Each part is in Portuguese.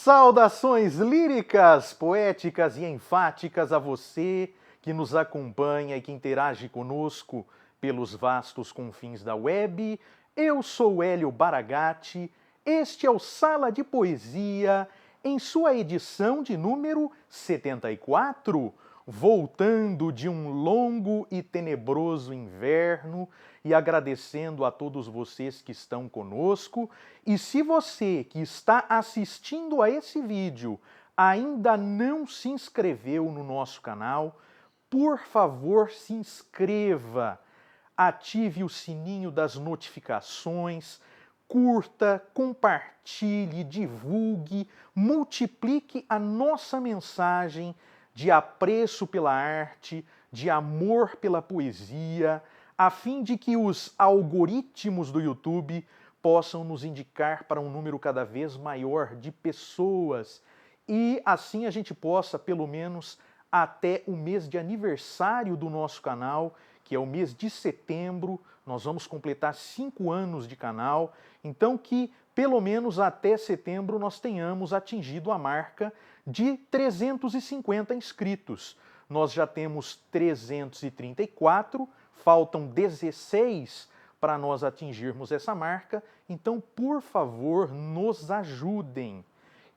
Saudações líricas, poéticas e enfáticas a você que nos acompanha e que interage conosco pelos vastos confins da web. Eu sou Hélio Baragatti, este é o Sala de Poesia, em sua edição de número 74, voltando de um longo e tenebroso inverno e agradecendo a todos vocês que estão conosco. E se você que está assistindo a esse vídeo ainda não se inscreveu no nosso canal, por favor, se inscreva, ative o sininho das notificações, curta, compartilhe, divulgue, multiplique a nossa mensagem de apreço pela arte, de amor pela poesia, a fim de que os algoritmos do YouTube possam nos indicar para um número cada vez maior de pessoas e assim a gente possa, pelo menos até o mês de aniversário do nosso canal, que é o mês de setembro, nós vamos completar 5 anos de canal, então que pelo menos até setembro nós tenhamos atingido a marca de 350 inscritos. Nós já temos 334, faltam 16 para nós atingirmos essa marca, então por favor nos ajudem.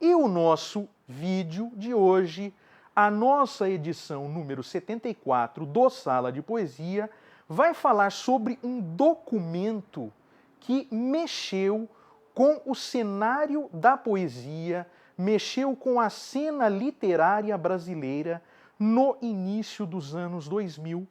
E o nosso vídeo de hoje, a nossa edição número 74 do Sala de Poesia, vai falar sobre um documento que mexeu com o cenário da poesia, mexeu com a cena literária brasileira no início dos anos 2000,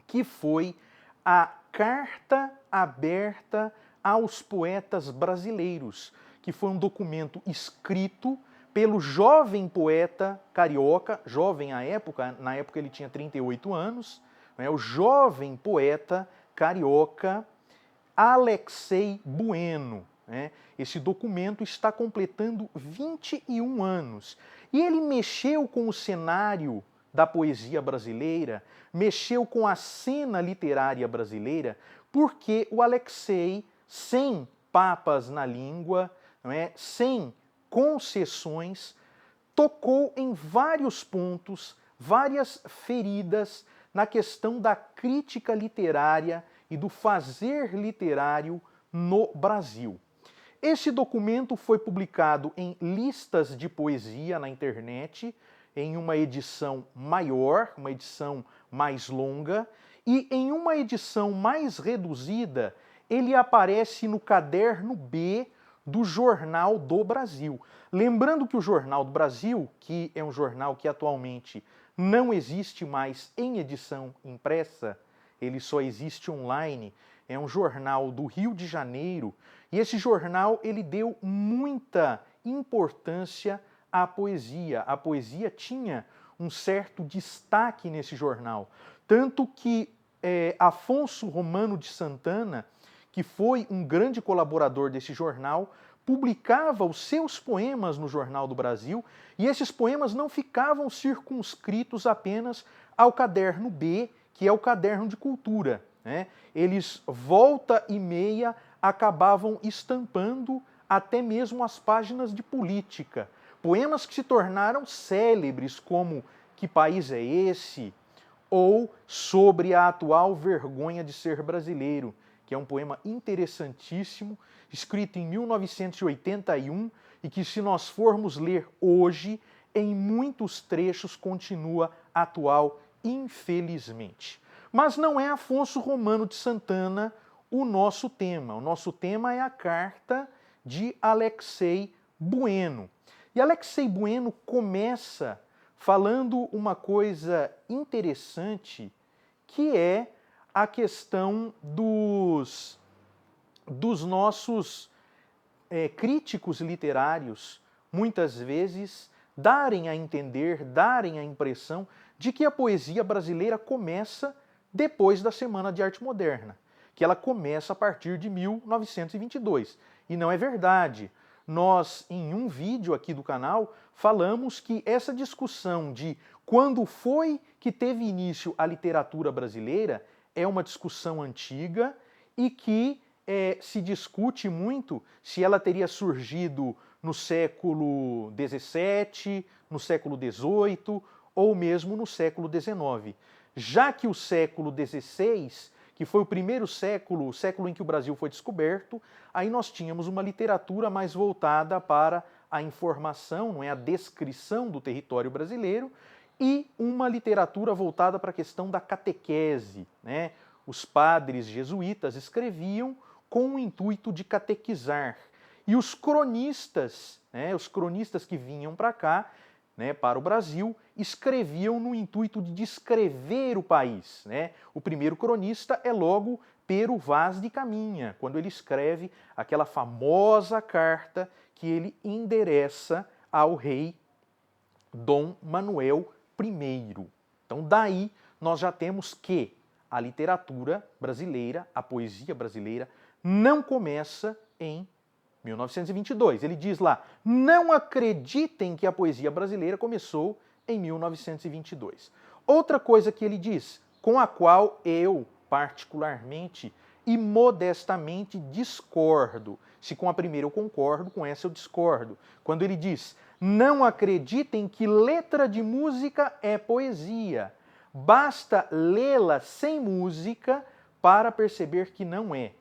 que foi a Carta Aberta aos Poetas Brasileiros, que foi um documento escrito pelo jovem poeta carioca, jovem à época, na época ele tinha 38 anos, né, o jovem poeta carioca Alexei Bueno. Né? Esse documento está completando 21 anos. E ele mexeu com o cenário da poesia brasileira, mexeu com a cena literária brasileira, porque o Alexei, sem papas na língua, não é, sem concessões, tocou em vários pontos, várias feridas na questão da crítica literária e do fazer literário no Brasil. Esse documento foi publicado em listas de poesia na internet, em uma edição maior, uma edição mais longa, e em uma edição mais reduzida, ele aparece no caderno B do Jornal do Brasil. Lembrando que o Jornal do Brasil, que é um jornal que atualmente não existe mais em edição impressa, ele só existe online, é um jornal do Rio de Janeiro, e esse jornal ele deu muita importância à poesia. A poesia tinha um certo destaque nesse jornal, tanto que Afonso Romano de Santana, que foi um grande colaborador desse jornal, publicava os seus poemas no Jornal do Brasil, e esses poemas não ficavam circunscritos apenas ao caderno B, que é o caderno de cultura. Né? Eles, volta e meia, acabavam estampando até mesmo as páginas de política. Poemas que se tornaram célebres, como Que País é Esse? Ou Sobre a Atual Vergonha de Ser Brasileiro, que é um poema interessantíssimo, escrito em 1981 e que, se nós formos ler hoje, em muitos trechos continua atual, infelizmente. Mas não é Afonso Romano de Santana o nosso tema. O nosso tema é a carta de Alexei Bueno. E Alexei Bueno começa falando uma coisa interessante, que é a questão dos nossos críticos literários, muitas vezes, darem a entender, darem a impressão de que a poesia brasileira começa depois da Semana de Arte Moderna, que ela começa a partir de 1922. E não é verdade. Nós, em um vídeo aqui do canal, falamos que essa discussão de quando foi que teve início a literatura brasileira é uma discussão antiga e que se discute muito se ela teria surgido no século XVII, no século XVIII ou mesmo no século XIX. Já que o século XVI, que foi o primeiro século, o século em que o Brasil foi descoberto, aí nós tínhamos uma literatura mais voltada para a informação, não é, a descrição do território brasileiro, e uma literatura voltada para a questão da catequese, né? Os padres jesuítas escreviam com o intuito de catequizar. E os cronistas, né, os cronistas que vinham para cá, né, para o Brasil, escreviam no intuito de descrever o país. Né? O primeiro cronista é logo Pero Vaz de Caminha, quando ele escreve aquela famosa carta que ele endereça ao rei Dom Manuel I. Então daí nós já temos que a literatura brasileira, a poesia brasileira, não começa em 1922. Ele diz lá, não acreditem que a poesia brasileira começou em 1922. Outra coisa que ele diz, com a qual eu particularmente e modestamente discordo. Se com a primeira eu concordo, com essa eu discordo. Quando ele diz, não acreditem que letra de música é poesia. Basta lê-la sem música para perceber que não é.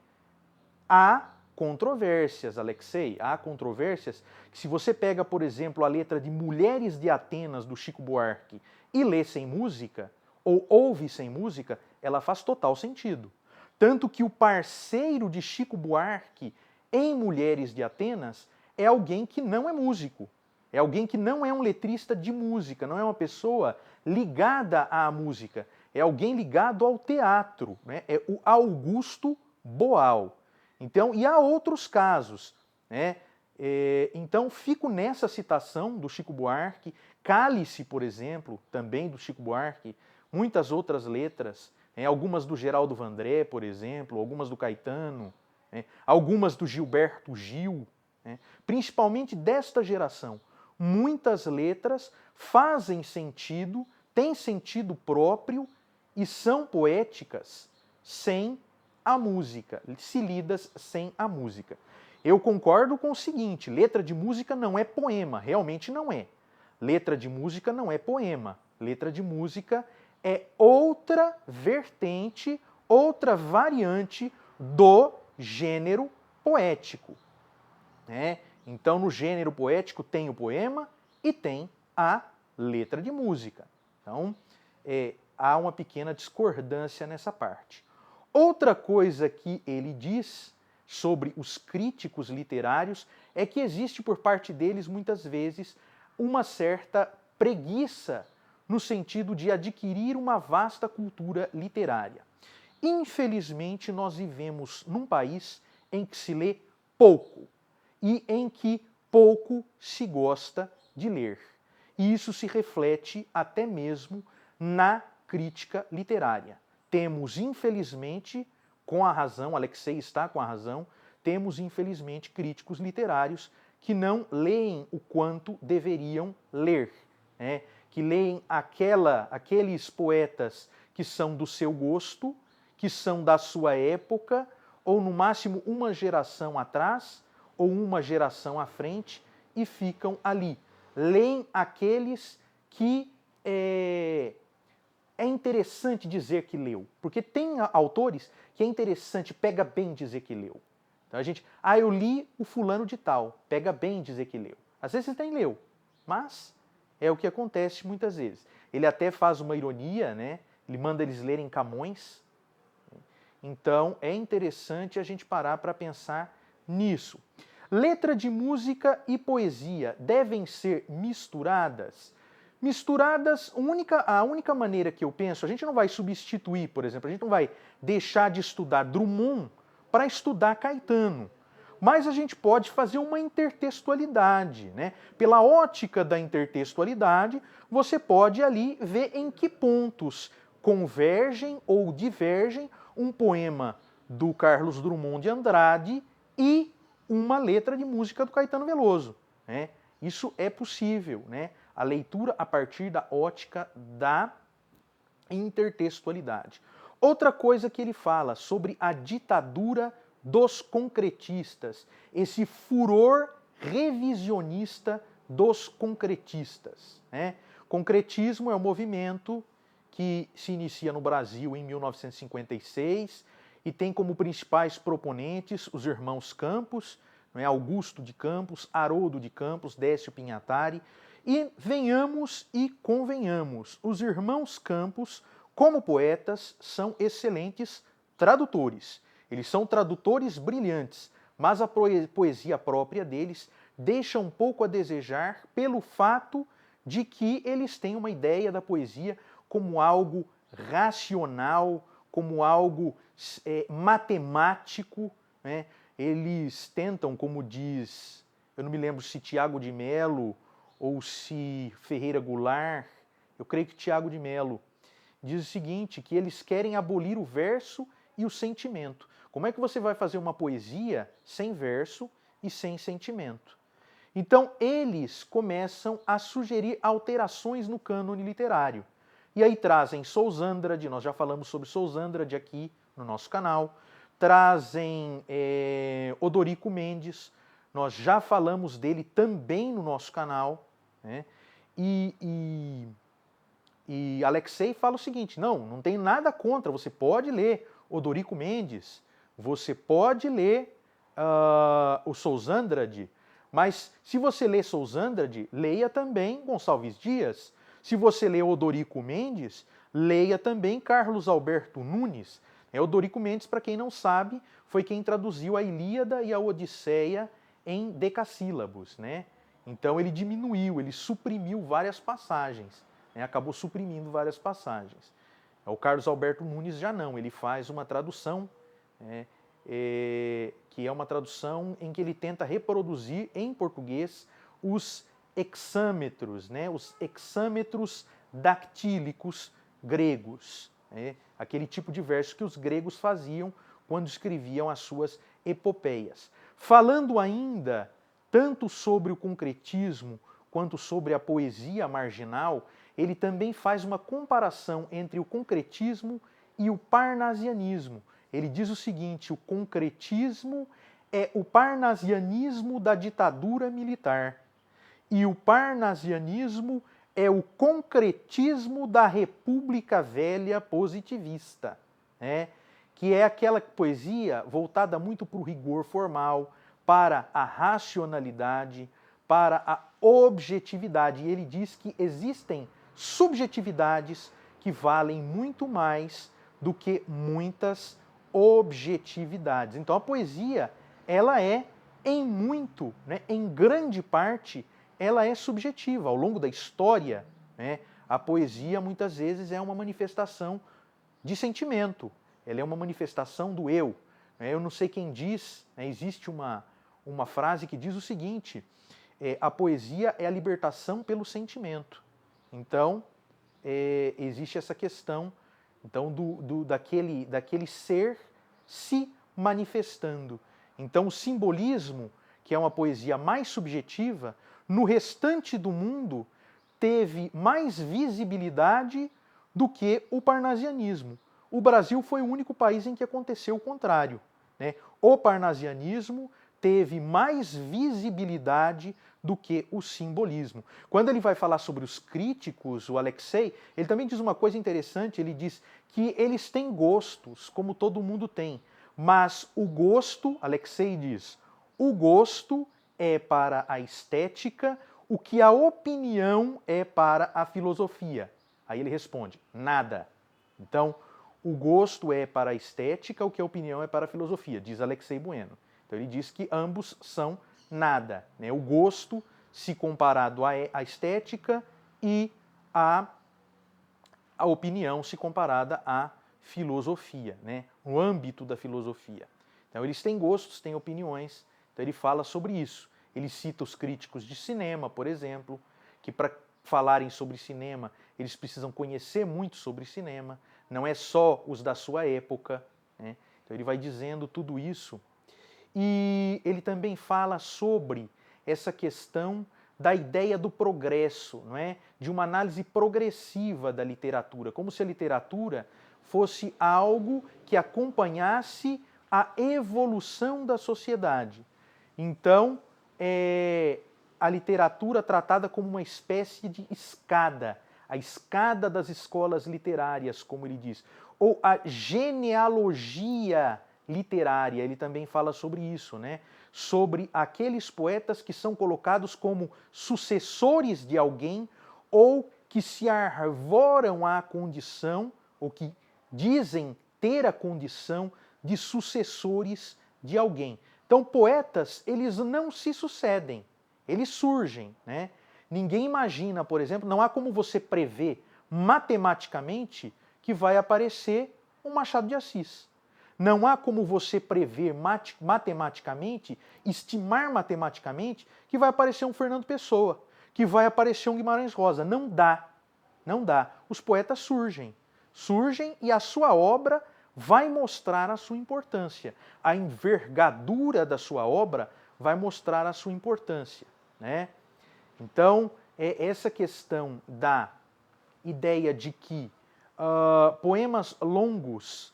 Há controvérsias, Alexei, há controvérsias que se você pega, por exemplo, a letra de Mulheres de Atenas, do Chico Buarque, e lê sem música, ou ouve sem música, ela faz total sentido. Tanto que o parceiro de Chico Buarque em Mulheres de Atenas é alguém que não é músico, é alguém que não é um letrista de música, não é uma pessoa ligada à música, é alguém ligado ao teatro, né? É o Augusto Boal. Então, e há outros casos, né? Então, fico nessa citação do Chico Buarque, Cálice, por exemplo, também do Chico Buarque, muitas outras letras, algumas do Geraldo Vandré, por exemplo, algumas do Caetano, algumas do Gilberto Gil, principalmente desta geração. Muitas letras fazem sentido, têm sentido próprio e são poéticas sem a música, se lidas sem a música. Eu concordo com o seguinte, letra de música não é poema, realmente não é. Letra de música não é poema, letra de música é outra vertente, outra variante do gênero poético. Então, no gênero poético tem o poema e tem a letra de música. Então, há uma pequena discordância nessa parte. Outra coisa que ele diz sobre os críticos literários é que existe por parte deles, muitas vezes, uma certa preguiça no sentido de adquirir uma vasta cultura literária. Infelizmente, nós vivemos num país em que se lê pouco e em que pouco se gosta de ler. E isso se reflete até mesmo na crítica literária. Temos, infelizmente, com a razão, Alexei está com a razão, temos, infelizmente, críticos literários que não leem o quanto deveriam ler, que leem aqueles poetas que são do seu gosto, que são da sua época, ou no máximo uma geração atrás, ou uma geração à frente, e ficam ali. Leem aqueles que é interessante dizer que leu, porque tem autores que é interessante, pega bem dizer que leu. Então a gente, eu li o fulano de tal, pega bem dizer que leu. Às vezes nem leu, mas é o que acontece muitas vezes. Ele até faz uma ironia, né? Ele manda eles lerem Camões. Então é interessante a gente parar para pensar nisso. Letra de música e poesia devem ser misturadas? Misturadas, a única maneira que eu penso, a gente não vai substituir, por exemplo, a gente não vai deixar de estudar Drummond para estudar Caetano. Mas a gente pode fazer uma intertextualidade, né? Pela ótica da intertextualidade, você pode ali ver em que pontos convergem ou divergem um poema do Carlos Drummond de Andrade e uma letra de música do Caetano Veloso. Isso é possível, a leitura a partir da ótica da intertextualidade. Outra coisa que ele fala sobre a ditadura dos concretistas, esse furor revisionista dos concretistas, né? Concretismo é um movimento que se inicia no Brasil em 1956 e tem como principais proponentes os irmãos Campos, né, Augusto de Campos, Haroldo de Campos, Décio Pinhatari. E venhamos e convenhamos, os irmãos Campos, como poetas, são excelentes tradutores. Eles são tradutores brilhantes, mas a poesia própria deles deixa um pouco a desejar pelo fato de que eles têm uma ideia da poesia como algo racional, como algo matemático, né? Eles tentam, como diz, eu não me lembro se Tiago de Melo ou se Ferreira Goulart, eu creio que Tiago de Melo, diz o seguinte, que eles querem abolir o verso e o sentimento. Como é que você vai fazer uma poesia sem verso e sem sentimento? Então, eles começam a sugerir alterações no cânone literário. E aí trazem Sousandrade, nós já falamos sobre Sousandrade aqui no nosso canal, trazem Odorico Mendes, nós já falamos dele também no nosso canal, né? E Alexei fala o seguinte, não tem nada contra, você pode ler Odorico Mendes, você pode ler o Sousandrade, mas se você lê Sousandrade, leia também Gonçalves Dias. Se você lê Odorico Mendes, leia também Carlos Alberto Nunes. Odorico Mendes, para quem não sabe, foi quem traduziu a Ilíada e a Odisseia em decassílabos, né? Então ele diminuiu, ele suprimiu várias passagens, né? Acabou suprimindo várias passagens. O Carlos Alberto Nunes já não, ele faz uma tradução, né, que é uma tradução em que ele tenta reproduzir em português os hexâmetros, né, os hexâmetros dactílicos gregos, né, aquele tipo de verso que os gregos faziam quando escreviam as suas epopeias. Falando ainda tanto sobre o concretismo quanto sobre a poesia marginal, ele também faz uma comparação entre o concretismo e o parnasianismo. Ele diz o seguinte, o concretismo é o parnasianismo da ditadura militar e o parnasianismo é o concretismo da República Velha positivista, né? Que é aquela poesia voltada muito para o rigor formal, para a racionalidade, para a objetividade. E ele diz que existem subjetividades que valem muito mais do que muitas objetividades. Então a poesia, ela é em muito, né, em grande parte, ela é subjetiva. Ao longo da história, né, a poesia muitas vezes é uma manifestação de sentimento, ela é uma manifestação do eu. Eu não sei quem diz, né, existe uma frase que diz o seguinte, a poesia é a libertação pelo sentimento. Então, existe essa questão então, daquele ser se manifestando. Então, o simbolismo, que é uma poesia mais subjetiva, no restante do mundo teve mais visibilidade do que o parnasianismo. O Brasil foi o único país em que aconteceu o contrário, né? O parnasianismo teve mais visibilidade do que o simbolismo. Quando ele vai falar sobre os críticos, o Alexei, ele também diz uma coisa interessante, ele diz que eles têm gostos, como todo mundo tem, mas o gosto, Alexei diz, o gosto é para a estética o que a opinião é para a filosofia. Aí ele responde, nada. Então, o gosto é para a estética o que a opinião é para a filosofia, diz Alexei Bueno. Então ele diz que ambos são nada, né? O gosto se comparado à estética e a opinião se comparada à filosofia, né? No âmbito da filosofia. Então eles têm gostos, têm opiniões, então ele fala sobre isso. Ele cita os críticos de cinema, por exemplo, que para falarem sobre cinema eles precisam conhecer muito sobre cinema, não é só os da sua época, né? Então ele vai dizendo tudo isso. E ele também fala sobre essa questão da ideia do progresso, não é? De uma análise progressiva da literatura, como se a literatura fosse algo que acompanhasse a evolução da sociedade. Então, a literatura tratada como uma espécie de escada, a escada das escolas literárias, como ele diz, ou a genealogia literária, ele também fala sobre isso, né? Sobre aqueles poetas que são colocados como sucessores de alguém ou que se arvoram à condição, ou que dizem ter a condição de sucessores de alguém. Então, poetas, eles não se sucedem, eles surgem, né? Ninguém imagina, por exemplo, não há como você prever matematicamente que vai aparecer um Machado de Assis. Não há como você prever matematicamente, estimar matematicamente, que vai aparecer um Fernando Pessoa, que vai aparecer um Guimarães Rosa. Não dá. Não dá. Os poetas surgem. Surgem e a sua obra vai mostrar a sua importância. A envergadura da sua obra vai mostrar a sua importância, né? Então, essa questão da ideia de que poemas longos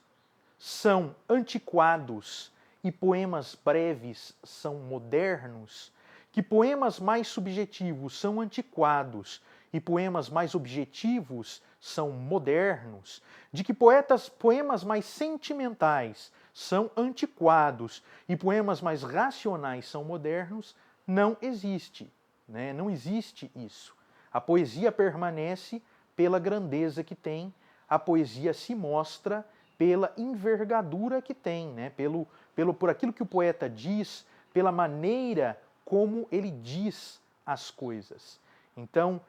são antiquados e poemas breves são modernos, que poemas mais subjetivos são antiquados e poemas mais objetivos são modernos, de que poemas mais sentimentais são antiquados e poemas mais racionais são modernos, não existe, né? Não existe isso. A poesia permanece pela grandeza que tem, a poesia se mostra pela envergadura que tem, né? Por aquilo que o poeta diz, pela maneira como ele diz as coisas. Então,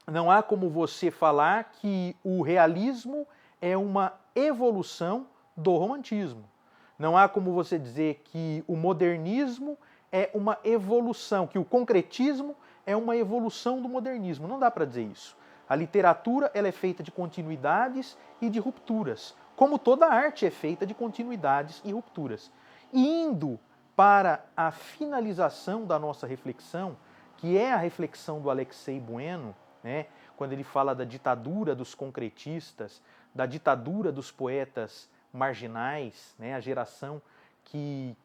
não há como você falar que o realismo é uma evolução do romantismo. Não há como você dizer que o modernismo é uma evolução, que o concretismo é uma evolução do modernismo. Não dá para dizer isso. A literatura ela é feita de continuidades e de rupturas, como toda arte é feita de continuidades e rupturas. E indo para a finalização da nossa reflexão, que é a reflexão do Alexei Bueno, né, quando ele fala da ditadura dos concretistas, da ditadura dos poetas marginais, né, a geração que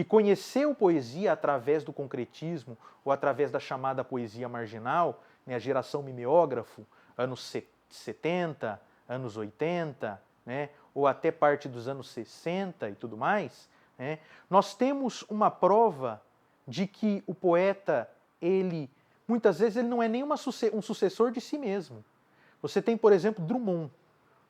conheceu poesia através do concretismo ou através da chamada poesia marginal, né, a geração mimeógrafo, anos 70, anos 80, né, ou até parte dos anos 60 e tudo mais, né, nós temos uma prova de que o poeta, muitas vezes, ele não é nem um sucessor de si mesmo. Você tem, por exemplo, Drummond.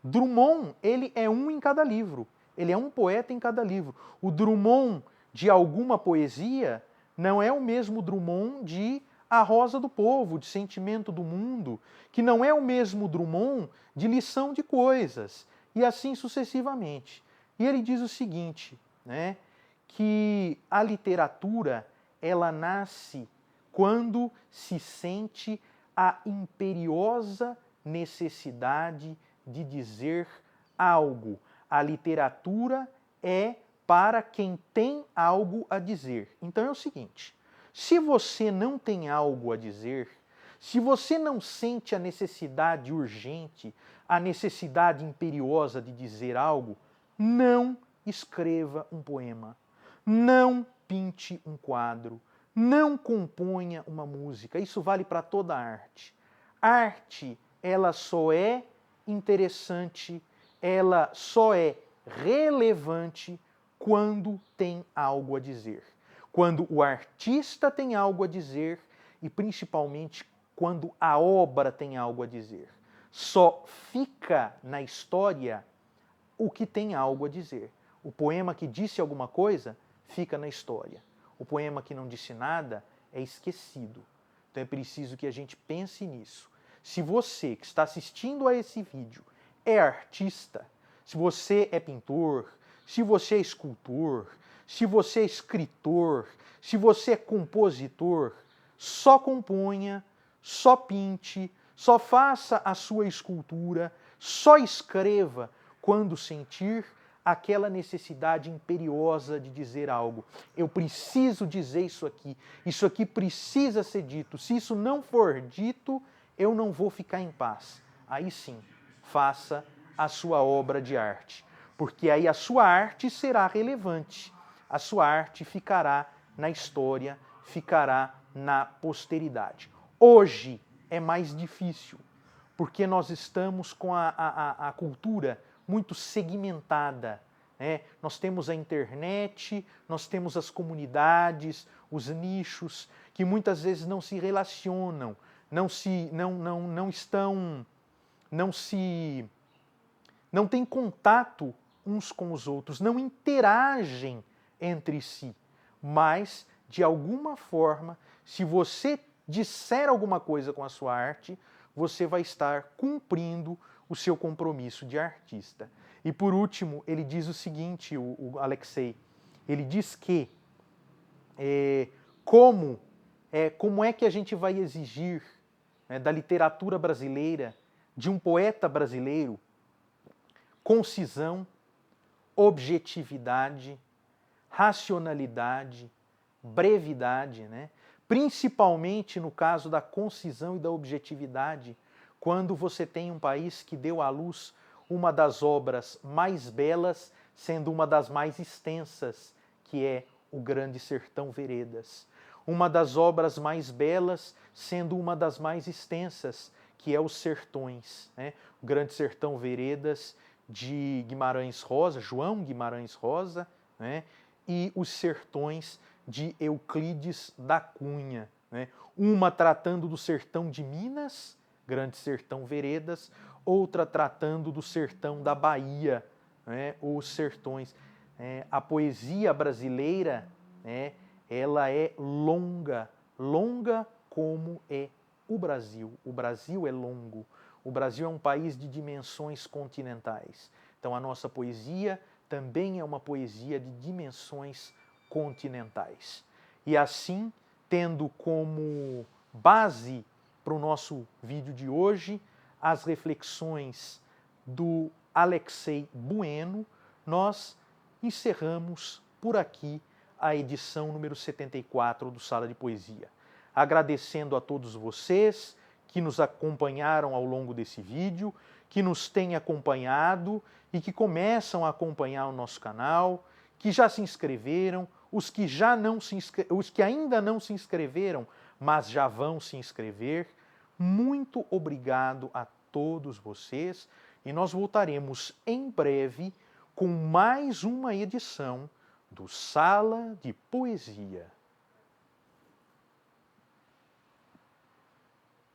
Drummond, ele é um em cada livro. Ele é um poeta em cada livro. O Drummond de alguma poesia não é o mesmo Drummond de A Rosa do Povo, de Sentimento do Mundo, que não é o mesmo Drummond de Lição de Coisas, e assim sucessivamente. E ele diz o seguinte, né, que a literatura, ela nasce quando se sente a imperiosa necessidade de dizer algo. A literatura é para quem tem algo a dizer. Então é o seguinte, se você não tem algo a dizer, se você não sente a necessidade urgente, a necessidade imperiosa de dizer algo, não escreva um poema, não pinte um quadro, não componha uma música. Isso vale para toda a arte. Arte, ela só é interessante, ela só é relevante quando tem algo a dizer. Quando o artista tem algo a dizer e principalmente quando a obra tem algo a dizer. Só fica na história o que tem algo a dizer. O poema que disse alguma coisa fica na história. O poema que não disse nada é esquecido. Então é preciso que a gente pense nisso. Se você que está assistindo a esse vídeo é artista, se você é pintor, se você é escultor, se você é escritor, se você é compositor, só componha, só pinte, só faça a sua escultura, só escreva quando sentir aquela necessidade imperiosa de dizer algo. Eu preciso dizer isso aqui precisa ser dito. Se isso não for dito, eu não vou ficar em paz. Aí sim, faça a sua obra de arte. porque aí a sua arte será relevante, a sua arte ficará na história, ficará na posteridade. Hoje é mais difícil, porque nós estamos com a cultura muito segmentada. Né? Nós temos a internet, nós temos as comunidades, os nichos, que muitas vezes não se relacionam, não têm contato uns com os outros, não interagem entre si. Mas, de alguma forma, se você disser alguma coisa com a sua arte, você vai estar cumprindo o seu compromisso de artista. E por último, ele diz o seguinte, o Alexei, ele diz que como é que a gente vai exigir, né, da literatura brasileira, de um poeta brasileiro, concisão, objetividade, racionalidade, brevidade, né? Principalmente no caso da concisão e da objetividade, quando você tem um país que deu à luz uma das obras mais belas, sendo uma das mais extensas, que é o Grande Sertão Veredas. Uma das obras mais belas, sendo uma das mais extensas, que é os Sertões, né? O Grande Sertão Veredas de Guimarães Rosa, João Guimarães Rosa, né? E os Sertões de Euclides da Cunha, né? Uma tratando do sertão de Minas, Grande Sertão Veredas, outra tratando do sertão da Bahia, né? Os Sertões. A poesia brasileira, né? Ela é longa, longa como é o Brasil. O Brasil é longo. O Brasil é um país de dimensões continentais. Então a nossa poesia também é uma poesia de dimensões continentais. E assim, tendo como base para o nosso vídeo de hoje as reflexões do Alexei Bueno, nós encerramos por aqui a edição número 74 do Sala de Poesia. Agradecendo a todos vocês que nos acompanharam ao longo desse vídeo, que nos têm acompanhado e que começam a acompanhar o nosso canal, que já se inscreveram, os que ainda não se inscreveram, mas já vão se inscrever. Muito obrigado a todos vocês e nós voltaremos em breve com mais uma edição do Sala de Poesia.